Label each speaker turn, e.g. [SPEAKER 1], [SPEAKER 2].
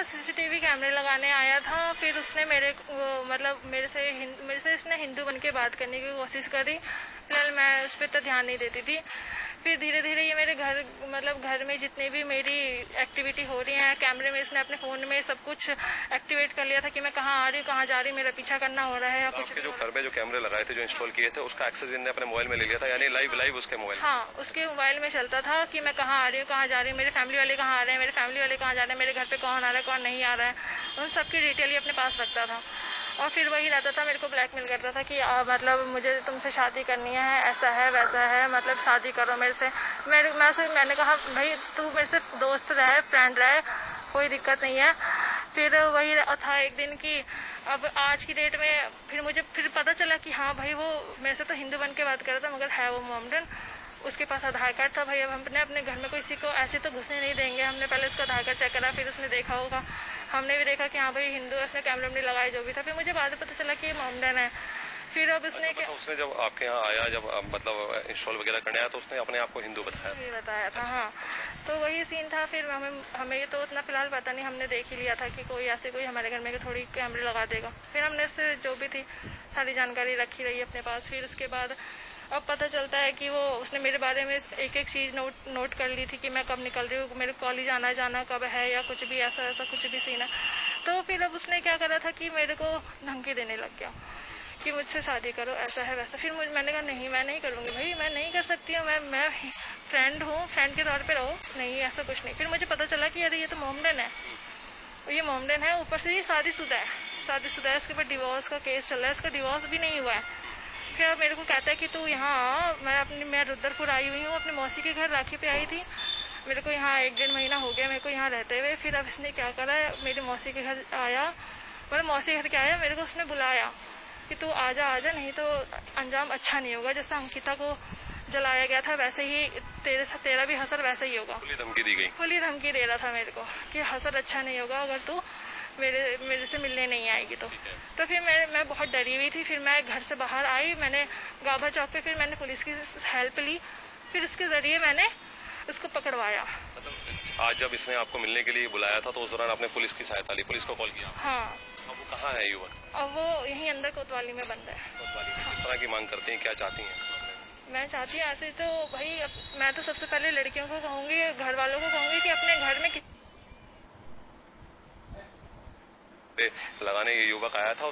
[SPEAKER 1] CCTV कैमरे लगाने आया था। फिर उसने मेरे से इसने हिंदू बन के बात करने की कोशिश करी। फिलहाल मैं उस पर तो ध्यान नहीं देती थी। फिर धीरे धीरे ये मेरे घर में जितनी भी मेरी एक्टिविटी हो रही है, कैमरे में इसने अपने फ़ोन में सब कुछ एक्टिवेट कर लिया था कि मैं कहाँ आ रही हूँ, कहाँ जा रही हूँ, मेरा पीछा करना हो रहा है या कुछ।
[SPEAKER 2] जो घर में जो कैमरे लगाए थे, जो इंस्टॉल किए थे, उसका एक्सेस इन्होंने अपने मोबाइल में ले लिया था, यानी लाइव उसके मोबाइल।
[SPEAKER 1] हाँ, उसके मोबाइल में चलता था कि मैं कहाँ आ रही हूँ, कहाँ जा रही हूँ, मेरे फैमिली वाले कहाँ आ रहे हैं, मेरे फैमिली वाले कहाँ जा रहे हैं, मेरे घर पे कौन आ रहा है, कौन नहीं आ रहा है, उन सबकी डिटेल ही अपने पास रखता था। और फिर वही रहता था, मेरे को ब्लैकमेल करता था कि मुझे तुमसे शादी करनी है, ऐसा है वैसा है, शादी करो मेरे से। मैंने कहा भाई तू मेरे से दोस्त रहे, फ्रेंड रहे, कोई दिक्कत नहीं है। फिर वही था एक दिन कि अब आज की डेट में फिर पता चला कि हाँ भाई वो मेरे से तो हिंदू बन के बात कर रहा था, मगर है वो मोमडन। उसके पास आधार कार्ड था। भाई अब हमने अपने घर में किसी को ऐसे तो घुसने नहीं देंगे। हमने पहले उसका आधार कार्ड चेक करा, फिर उसने देखा होगा, हमने भी देखा कि हाँ भाई हिंदू, उसने कैमरे में लगाए जो भी था। फिर मुझे बाद में पता चला कि ये मोमडन है। फिर अब
[SPEAKER 2] उसने जब आपके यहाँ आया, जब इंस्टॉल वगैरह करने आया, तो उसने अपने आप को हिंदू
[SPEAKER 1] बताया था। हाँ, तो वही सीन था। फिर हमें तो उतना फिलहाल पता नहीं, हमने देख ही लिया था कि कोई हमारे घर में थोड़ी कैमरे लगा देगा। फिर हमने उससे जो भी थी सारी जानकारी रखी रही अपने पास। फिर उसके बाद अब पता चलता है कि उसने मेरे बारे में एक चीज नोट कर ली थी कि मैं कब निकल रही हूँ, मेरे कॉलेज आना जाना कब है, या कुछ भी ऐसा कुछ भी सीन है। तो फिर अब उसने क्या करा था कि मेरे को धमकी देने लग गया कि मुझसे शादी करो, ऐसा है वैसा। फिर मैंने कहा नहीं, मैं नहीं करूँगी भाई, मैं नहीं कर सकती हूँ, मैं फ्रेंड हूँ, फ्रेंड के तौर पे रहो, नहीं ऐसा कुछ नहीं। फिर मुझे पता चला कि अरे ये तो मोमडन है, ये मोमडन है, ऊपर से ये शादीशुदा है, इसके ऊपर डिवोर्स का केस चल रहा है, इसका डिवोर्स भी नहीं हुआ है। फिर मेरे को कहता है कि तू यहाँ, मैं रुद्रपुर आई हुई हूँ, अपने मौसी के घर राखी पे आई थी, मेरे को यहाँ 1-1.5 महीना हो गया मेरे को यहाँ रहते हुए। फिर अब इसने क्या करा, मेरी मौसी के घर आया, मौसी घर क्या आया, मेरे को उसने बुलाया कि तू आजा, नहीं तो अंजाम अच्छा नहीं होगा। जैसा अंकिता को जलाया गया था वैसे ही तेरा भी हसर वैसे ही होगा।
[SPEAKER 2] खुली धमकी दी गई।
[SPEAKER 1] खुली धमकी दे रहा था मेरे को कि हसर अच्छा नहीं होगा अगर तू मेरे से मिलने नहीं आएगी तो। फिर मैं बहुत डरी हुई थी। फिर मैं घर से बाहर आई, मैंने गाभा चौक पे फिर मैंने पुलिस की हेल्प ली। फिर उसके जरिए मैंने उसको पकड़वाया।
[SPEAKER 2] आज जब इसने आपको मिलने के लिए बुलाया था तो उस दौरान आपने पुलिस की सहायता ली, पुलिस को कॉल किया?
[SPEAKER 1] हाँ।
[SPEAKER 2] अब वो कहाँ है युवक?
[SPEAKER 1] अब वो यहीं अंदर कोतवाली में बंद है।
[SPEAKER 2] किस तरह की मांग करती हैं, क्या चाहती हैं?
[SPEAKER 1] मैं चाहती हूँ ऐसे तो भाई, मैं तो सबसे पहले लड़कियों को कहूँगी, घर वालों को कहूँगी कि अपने घर में
[SPEAKER 2] लगाने ये युवक आया था।